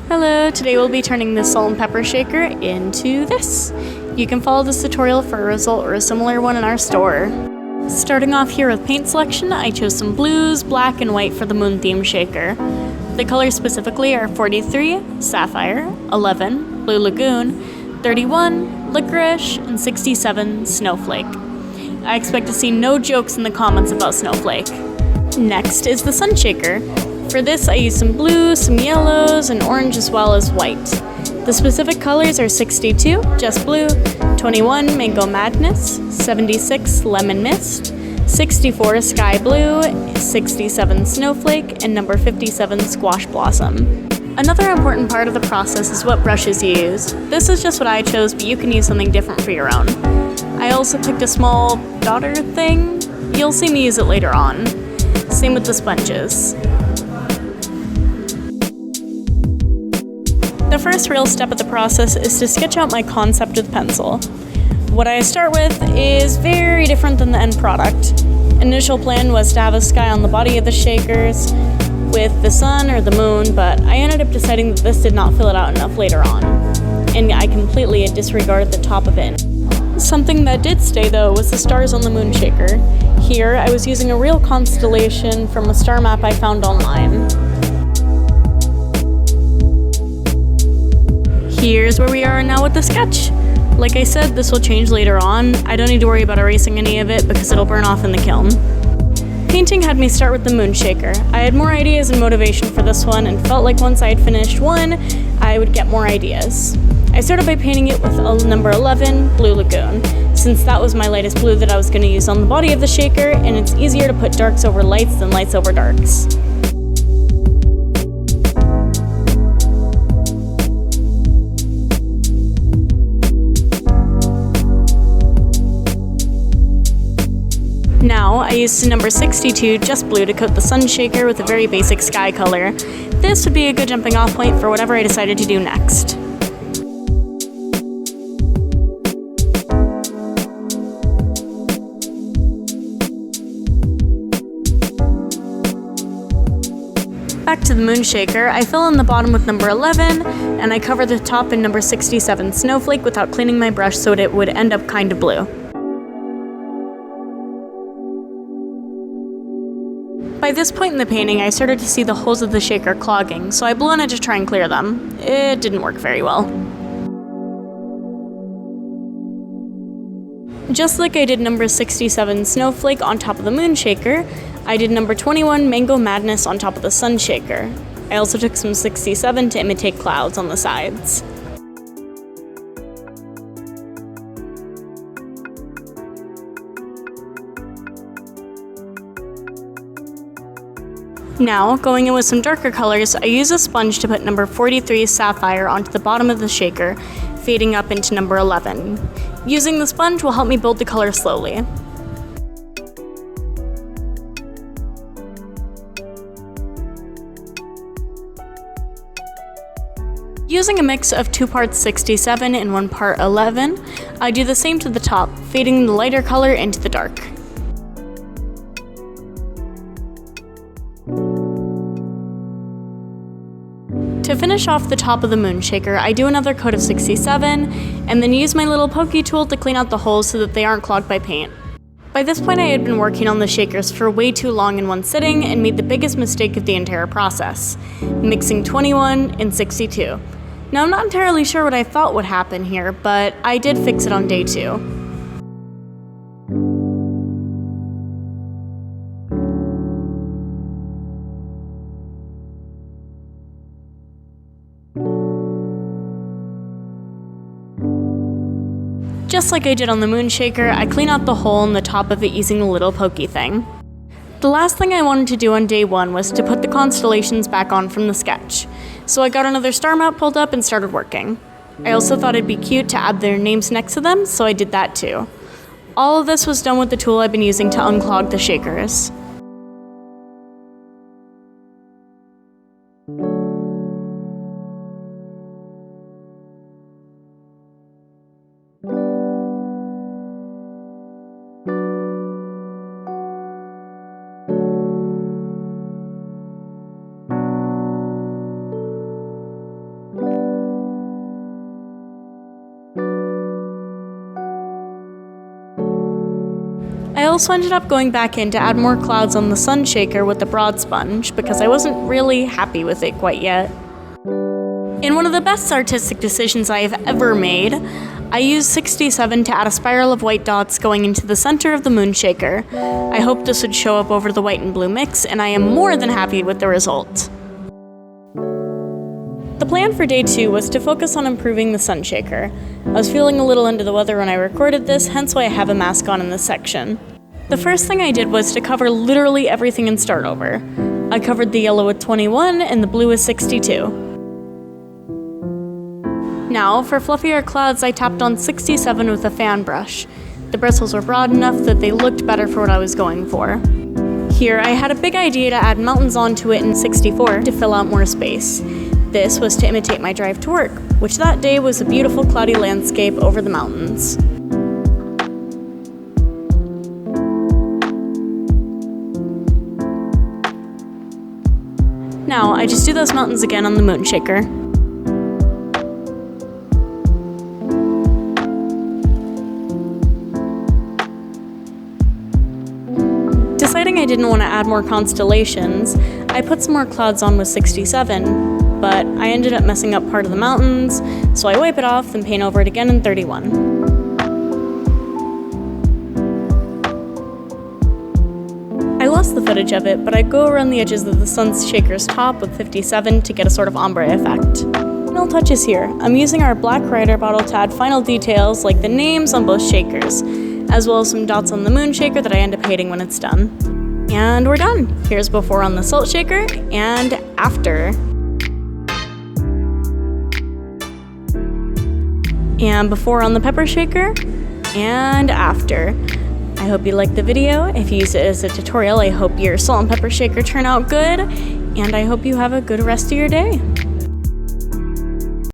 Hello, today we'll be turning this salt and pepper shaker into this. You can follow this tutorial for a result or a similar one in our store. Starting off here with paint selection, I chose some blues, black, and white for the moon theme shaker. The colors specifically are 43, Sapphire, 11, Blue Lagoon, 31, Licorice, and 67, Snowflake. I expect to see no jokes in the comments about Snowflake. Next is the sun shaker. For this, I used some blue, some yellows, and orange as well as white. The specific colors are 62, Just Blue, 21, Mango Madness, 76, Lemon Mist, 64, Sky Blue, 67, Snowflake, and number 57, Squash Blossom. Another important part of the process is what brushes you use. This is just what I chose, but you can use something different for your own. I also picked a small daughter thing. You'll see me use it later on. Same with the sponges. The first real step of the process is to sketch out my concept with pencil. What I start with is very different than the end product. Initial plan was to have a sky on the body of the shakers with the sun or the moon, but I ended up deciding that this did not fill it out enough later on, and I completely disregarded the top of it. Something that did stay though was the stars on the moon shaker. Here I was using a real constellation from a star map I found online. Here's where we are now with the sketch. Like I said, this will change later on. I don't need to worry about erasing any of it because it'll burn off in the kiln. Painting had me start with the moon shaker. I had more ideas and motivation for this one and felt like once I had finished one, I would get more ideas. I started by painting it with number 11, Blue Lagoon, since that was my lightest blue that I was going to use on the body of the shaker, and it's easier to put darks over lights than lights over darks. Now, I used number 62, Just Blue, to coat the sun shaker with a very basic sky color. This would be a good jumping off point for whatever I decided to do next. Back to the moon shaker, I fill in the bottom with number 11, and I cover the top in number 67, Snowflake, without cleaning my brush so it would end up kind of blue. By this point in the painting, I started to see the holes of the shaker clogging, so I blew on it to try and clear them. It didn't work very well. Just like I did number 67, Snowflake, on top of the moon shaker, I did number 21, Mango Madness, on top of the sun shaker. I also took some 67 to imitate clouds on the sides. Now, going in with some darker colors, I use a sponge to put number 43, Sapphire, onto the bottom of the shaker, fading up into number 11. Using the sponge will help me build the color slowly. Using a mix of 2 parts 67 and 1 part 11, I do the same to the top, fading the lighter color into the dark. To finish off the top of the moon shaker, I do another coat of 67, and then use my little pokey tool to clean out the holes so that they aren't clogged by paint. By this point, I had been working on the shakers for way too long in one sitting and made the biggest mistake of the entire process, mixing 21 and 62. Now, I'm not entirely sure what I thought would happen here, but I did fix it on day 2. Just like I did on the moon shaker, I clean out the hole in the top of it using the little pokey thing. The last thing I wanted to do on day 1 was to put the constellations back on from the sketch, so I got another star map pulled up and started working. I also thought it'd be cute to add their names next to them, so I did that too. All of this was done with the tool I've been using to unclog the shakers. also ended up going back in to add more clouds on the sun shaker with the broad sponge because I wasn't really happy with it quite yet. In one of the best artistic decisions I have ever made, I used 67 to add a spiral of white dots going into the center of the moon shaker. I hoped this would show up over the white and blue mix, and I am more than happy with the result. The plan for day 2 was to focus on improving the sun shaker. I was feeling a little under the weather when I recorded this, hence why I have a mask on in this section. The first thing I did was to cover literally everything and start over. I covered the yellow with 21 and the blue with 62. Now, for fluffier clouds, I tapped on 67 with a fan brush. The bristles were broad enough that they looked better for what I was going for. Here, I had a big idea to add mountains onto it in 64 to fill out more space. This was to imitate my drive to work, which that day was a beautiful cloudy landscape over the mountains. Now, I just do those mountains again on the moon shaker. Deciding I didn't want to add more constellations, I put some more clouds on with 67, but I ended up messing up part of the mountains, so I wipe it off and paint over it again in 31. I lost the footage of it, but I go around the edges of the sun shaker's top with 57 to get a sort of ombre effect. Final touches here. I'm using our black Rider bottle to add final details like the names on both shakers, as well as some dots on the moon shaker that I end up hating when it's done. And we're done. Here's before on the salt shaker and after. And before on the pepper shaker and after. I hope you liked the video. If you use it as a tutorial, I hope your salt and pepper shaker turned out good, and I hope you have a good rest of your day.